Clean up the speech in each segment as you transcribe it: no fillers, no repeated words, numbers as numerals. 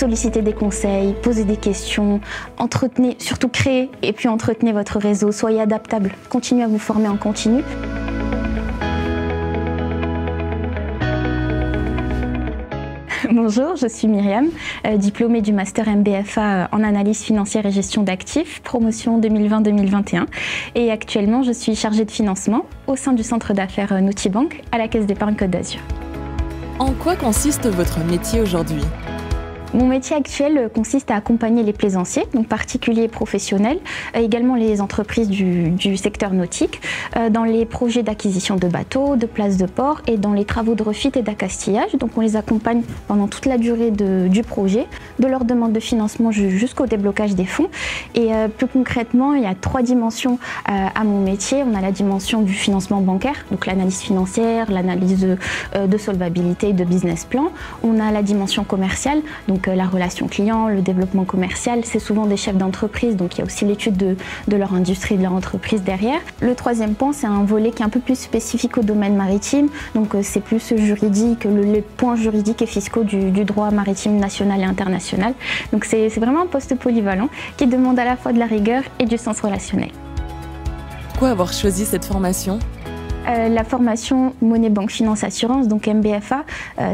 sollicitez des conseils, posez des questions, entretenez, surtout créez et puis entretenez votre réseau, soyez adaptable, continuez à vous former en continu. Bonjour, je suis Myriam, diplômée du Master MBFA en analyse financière et gestion d'actifs, promotion 2020-2021. Et actuellement, je suis chargée de financement au sein du centre d'affaires Noutibank à la Caisse d'épargne Côte d'Azur. En quoi consiste votre métier aujourd'hui ? Mon métier actuel consiste à accompagner les plaisanciers, donc particuliers et professionnels, également les entreprises du secteur nautique, dans les projets d'acquisition de bateaux, de places de port et dans les travaux de refit et d'accastillage. Donc on les accompagne pendant toute la durée du projet, de leur demande de financement jusqu'au déblocage des fonds. Et plus concrètement, il y a 3 dimensions à mon métier. On a la dimension du financement bancaire, donc l'analyse financière, l'analyse de solvabilité et de business plan. On a la dimension commerciale, donc la relation client, le développement commercial, c'est souvent des chefs d'entreprise, donc il y a aussi l'étude de leur industrie, de leur entreprise derrière. Le 3e point, c'est un volet qui est un peu plus spécifique au domaine maritime, donc c'est plus juridique, les points juridiques et fiscaux du droit maritime national et international. Donc c'est vraiment un poste polyvalent qui demande à la fois de la rigueur et du sens relationnel. Pourquoi avoir choisi cette formation ? La formation Monnaie Banque Finance Assurance, donc MBFA,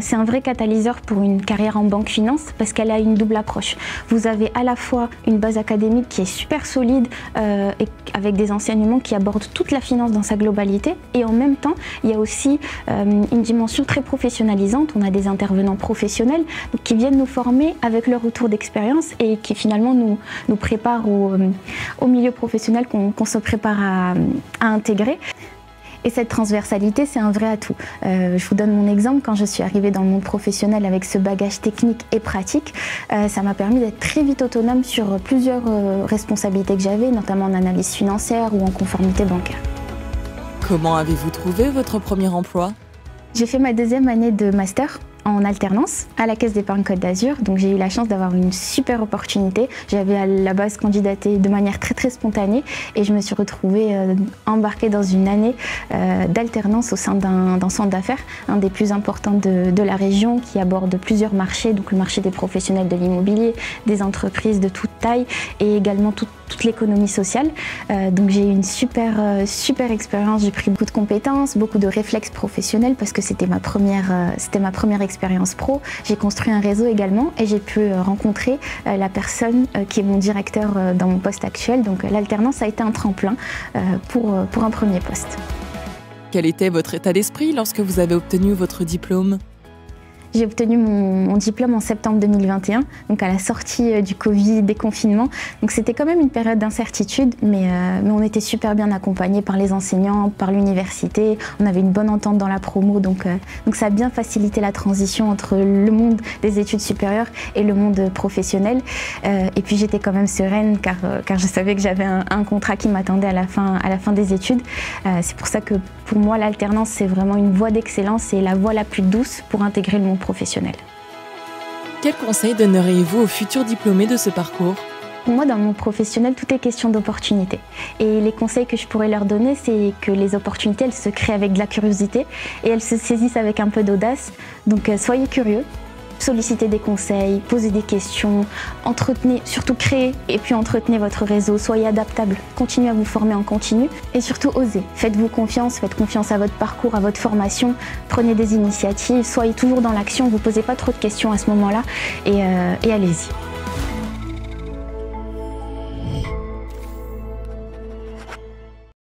c'est un vrai catalyseur pour une carrière en banque finance parce qu'elle a une double approche. Vous avez à la fois une base académique qui est super solide et avec des enseignements qui abordent toute la finance dans sa globalité, et en même temps il y a aussi une dimension très professionnalisante. On a des intervenants professionnels qui viennent nous former avec leur retour d'expérience et qui finalement nous préparent au milieu professionnel qu'on se prépare à intégrer. Et cette transversalité, c'est un vrai atout. Je vous donne mon exemple. Quand je suis arrivée dans le monde professionnel avec ce bagage technique et pratique, ça m'a permis d'être très vite autonome sur plusieurs responsabilités que j'avais, notamment en analyse financière ou en conformité bancaire. Comment avez-vous trouvé votre premier emploi ? J'ai fait ma 2e année de master en alternance à la Caisse d'épargne Côte d'Azur. Donc j'ai eu la chance d'avoir une super opportunité. J'avais à la base candidaté de manière très spontanée et je me suis retrouvée embarquée dans une année d'alternance au sein d'un centre d'affaires, un des plus importants de la région, qui aborde plusieurs marchés, donc le marché des professionnels de l'immobilier, des entreprises de toute taille et également toute l'économie sociale. Donc j'ai eu une super expérience. J'ai pris beaucoup de compétences, beaucoup de réflexes professionnels parce que c'était ma première expérience pro. J'ai construit un réseau également et j'ai pu rencontrer la personne qui est mon directeur dans mon poste actuel. Donc l'alternance a été un tremplin pour un premier poste. Quel était votre état d'esprit lorsque vous avez obtenu votre diplôme ? J'ai obtenu mon diplôme en septembre 2021, donc à la sortie du Covid, des confinements. Donc c'était quand même une période d'incertitude, mais on était super bien accompagnés par les enseignants, par l'université. On avait une bonne entente dans la promo, donc ça a bien facilité la transition entre le monde des études supérieures et le monde professionnel. Et puis j'étais quand même sereine car je savais que j'avais un contrat qui m'attendait à la fin des études. C'est pour ça que pour moi l'alternance c'est vraiment une voie d'excellence et la voie la plus douce pour intégrer le monde professionnel. Quels conseils donneriez-vous aux futurs diplômés de ce parcours ? Pour moi, dans mon professionnel, tout est question d'opportunités. Et les conseils que je pourrais leur donner, c'est que les opportunités, elles se créent avec de la curiosité et elles se saisissent avec un peu d'audace. Donc soyez curieux, sollicitez des conseils, posez des questions, entretenez, surtout créez et puis entretenez votre réseau, soyez adaptable, continuez à vous former en continu et surtout osez. Faites-vous confiance, faites confiance à votre parcours, à votre formation, prenez des initiatives, soyez toujours dans l'action, ne vous posez pas trop de questions à ce moment-là et allez-y.